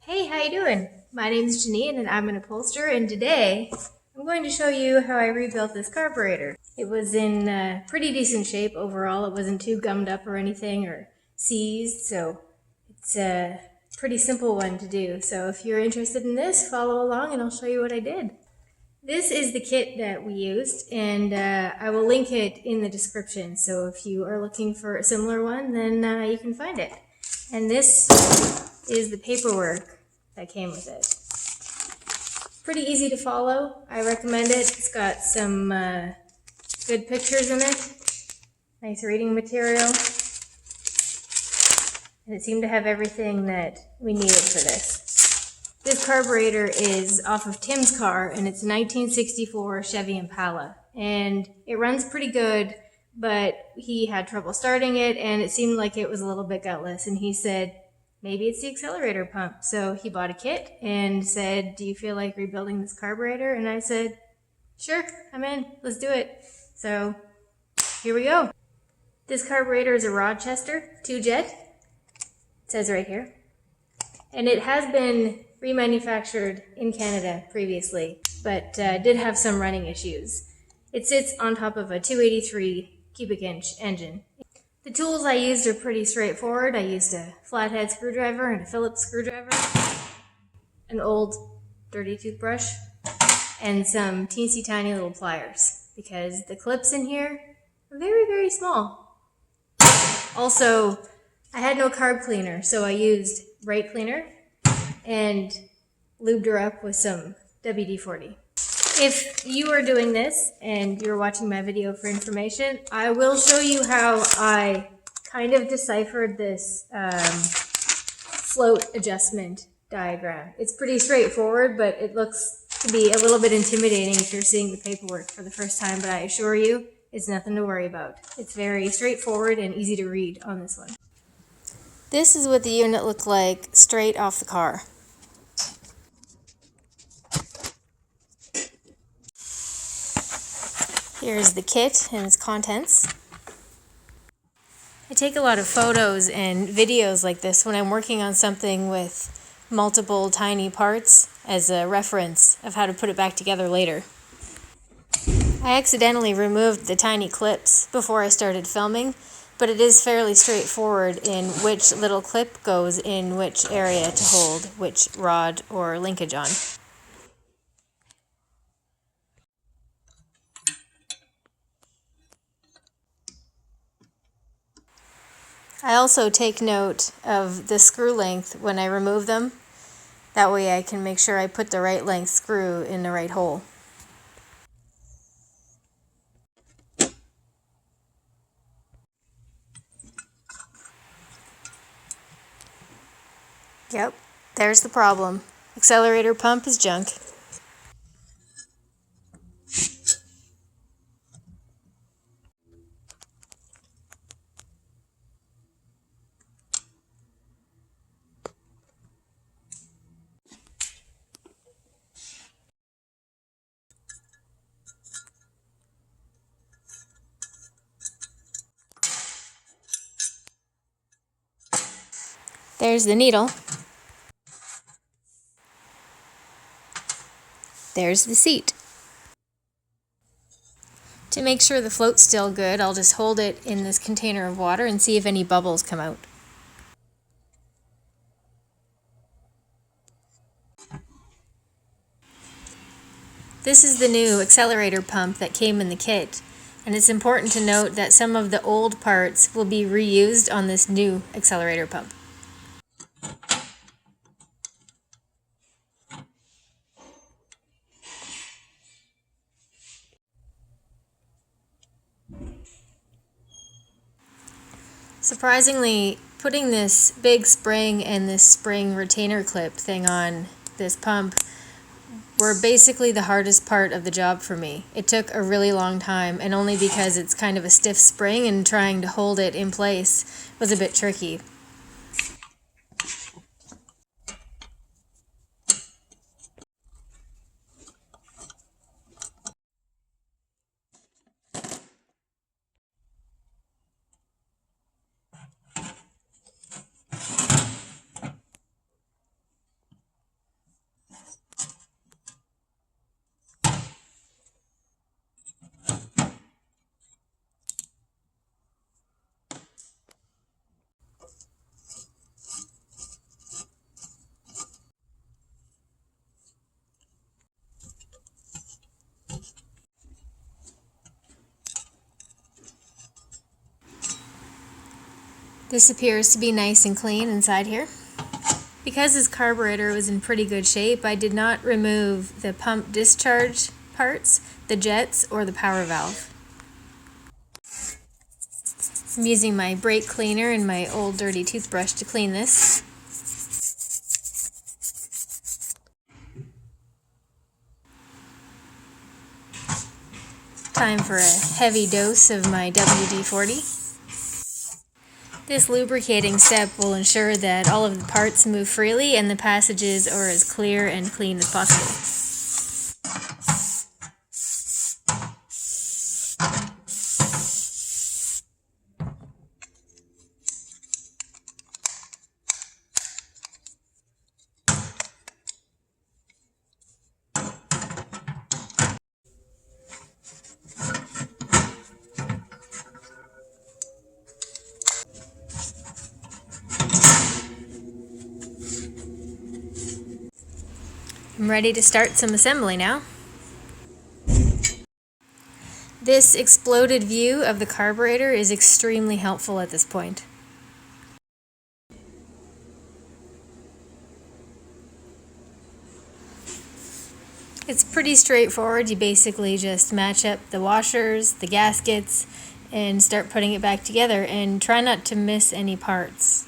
Hey, how you doing? My name is Janine and I'm an upholsterer, and today I'm going to show you how I rebuilt this carburetor. It was in pretty decent shape overall. It wasn't too gummed up or anything or seized, so it's a pretty simple one to do. So if you're interested in this, follow along and I'll show you what I did. This is the kit that we used, and I will link it in the description. So if you are looking for a similar one, then you can find it. And this is the paperwork that came with it. Pretty easy to follow. I recommend it. It's got some good pictures in it. Nice reading material. And it seemed to have everything that we needed for this. This carburetor is off of Tim's car, and it's a 1964 Chevy Impala. And it runs pretty good, but he had trouble starting it, and it seemed like it was a little bit gutless. And he said, maybe it's the accelerator pump. So he bought a kit and said, do you feel like rebuilding this carburetor? And I said, sure, I'm in. Let's do it. So here we go. This carburetor is a Rochester 2-jet. It says right here. And it has been remanufactured in Canada previously, but did have some running issues. It sits on top of a 283 cubic inch engine. The tools I used are pretty straightforward. I used a flathead screwdriver and a Phillips screwdriver, an old dirty toothbrush, and some teensy tiny little pliers, because the clips in here are very, very small. Also, I had no carb cleaner, so I used brake cleaner and lubed her up with some WD-40. If you are doing this and you're watching my video for information, I will show you how I kind of deciphered this float adjustment diagram. It's pretty straightforward, but it looks to be a little bit intimidating if you're seeing the paperwork for the first time, but I assure you, it's nothing to worry about. It's very straightforward and easy to read on this one. This is what the unit looked like straight off the car. Here's the kit and its contents. I take a lot of photos and videos like this when I'm working on something with multiple tiny parts as a reference of how to put it back together later. I accidentally removed the tiny clips before I started filming, but it is fairly straightforward in which little clip goes in which area to hold which rod or linkage on. I also take note of the screw length when I remove them. That way I can make sure I put the right length screw in the right hole. Yep, there's the problem. Accelerator pump is junk. There's the needle. There's the seat. To make sure the float's still good, I'll just hold it in this container of water and see if any bubbles come out. This is the new accelerator pump that came in the kit, and it's important to note that some of the old parts will be reused on this new accelerator pump. Surprisingly, putting this big spring and this spring retainer clip thing on this pump were basically the hardest part of the job for me. It took a really long time, and only because it's kind of a stiff spring and trying to hold it in place was a bit tricky. This appears to be nice and clean inside here. Because this carburetor was in pretty good shape, I did not remove the pump discharge parts, the jets, or the power valve. I'm using my brake cleaner and my old dirty toothbrush to clean this. Time for a heavy dose of my WD-40. This lubricating step will ensure that all of the parts move freely and the passages are as clear and clean as possible. I'm ready to start some assembly now. This exploded view of the carburetor is extremely helpful at this point. It's pretty straightforward. You basically just match up the washers, the gaskets, and start putting it back together, and try not to miss any parts.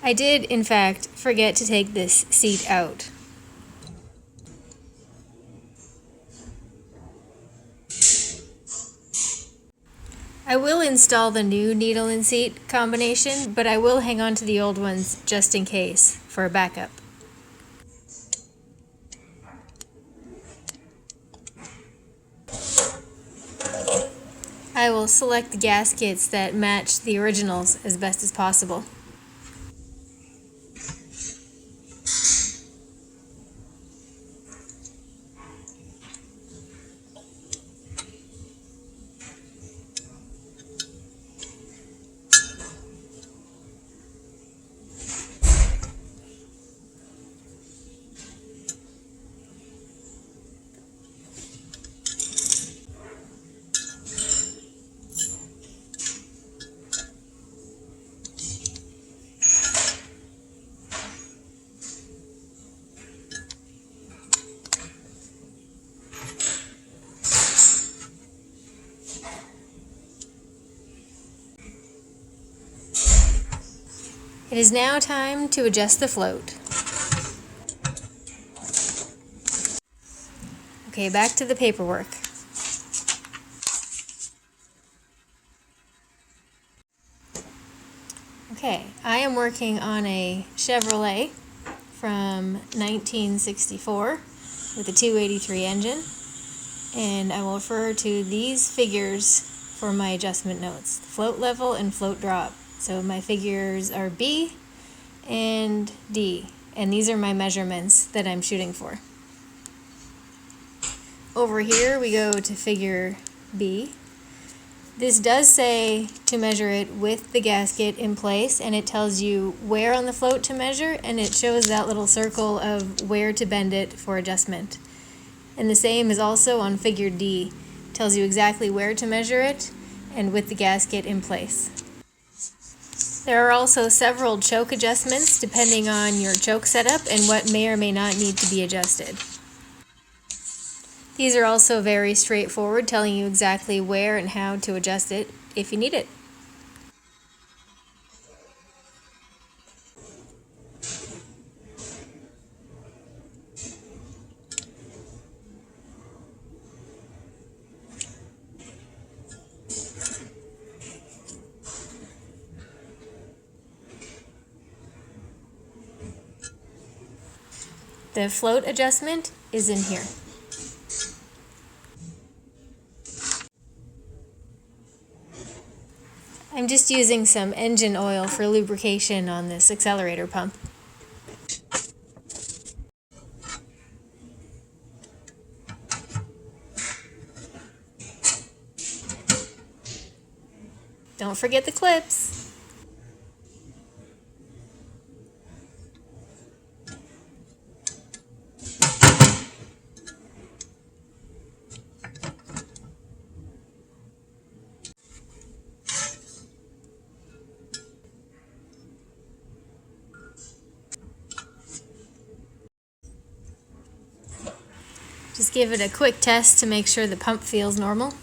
I did, in fact, forget to take this seat out. I will install the new needle and seat combination, but I will hang on to the old ones just in case, for a backup. I will select the gaskets that match the originals as best as possible. It is now time to adjust the float. Okay, back to the paperwork. Okay, I am working on a Chevrolet from 1964 with a 283 engine, and I will refer to these figures for my adjustment notes: float level and float drop. So my figures are B and D, and these are my measurements that I'm shooting for. Over here we go to figure B. This does say to measure it with the gasket in place, and it tells you where on the float to measure, and it shows that little circle of where to bend it for adjustment. And the same is also on figure D. It tells you exactly where to measure it and with the gasket in place. There are also several choke adjustments depending on your choke setup and what may or may not need to be adjusted. These are also very straightforward, telling you exactly where and how to adjust it if you need it. The float adjustment is in here. I'm just using some engine oil for lubrication on this accelerator pump. Don't forget the clips. Just give it a quick test to make sure the pump feels normal.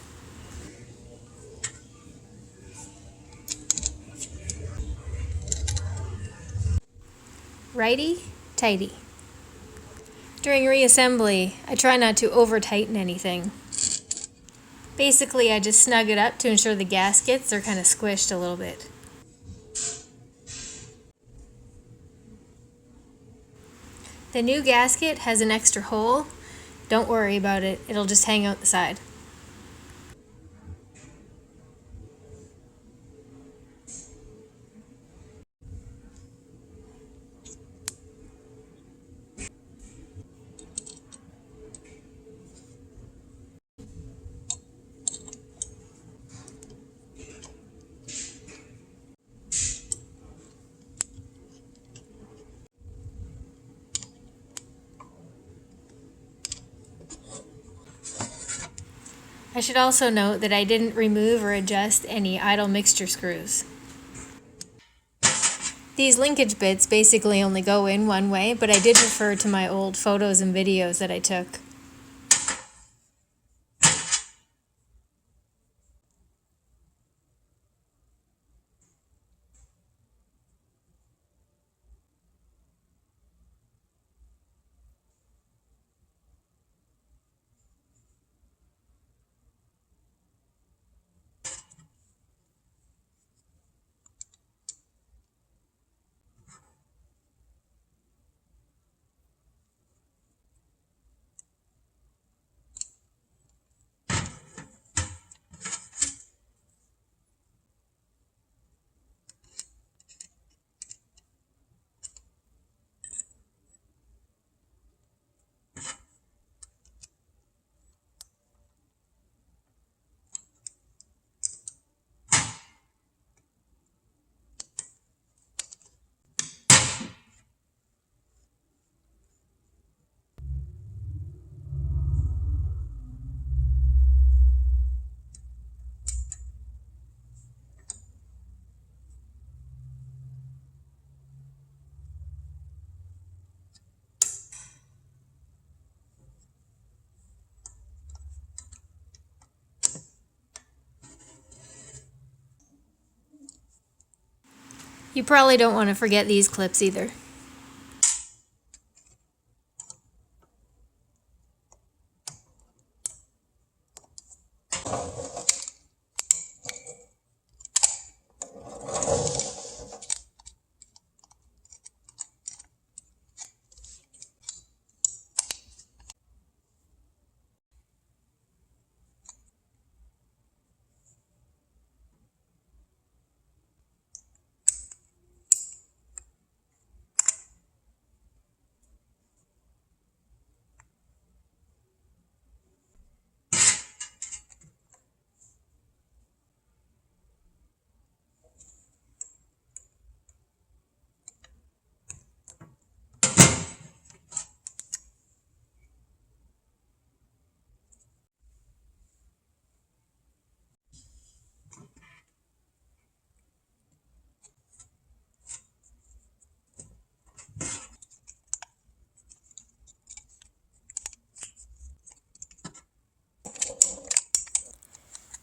Righty, tighty. During reassembly, I try not to over-tighten anything. Basically, I just snug it up to ensure the gaskets are kind of squished a little bit. The new gasket has an extra hole. Don't worry about it, it'll just hang out the side. I should also note that I didn't remove or adjust any idle mixture screws. These linkage bits basically only go in one way, but I did refer to my old photos and videos that I took. You probably don't want to forget these clips either.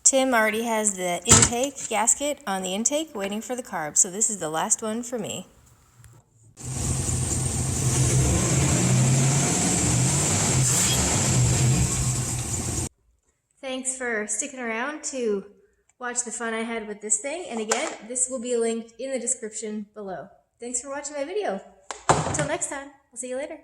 Tim already has the intake gasket on the intake waiting for the carb, so this is the last one for me. Thanks for sticking around to watch the fun I had with this thing, and again, this will be linked in the description below. Thanks for watching my video. Until next time, I'll see you later.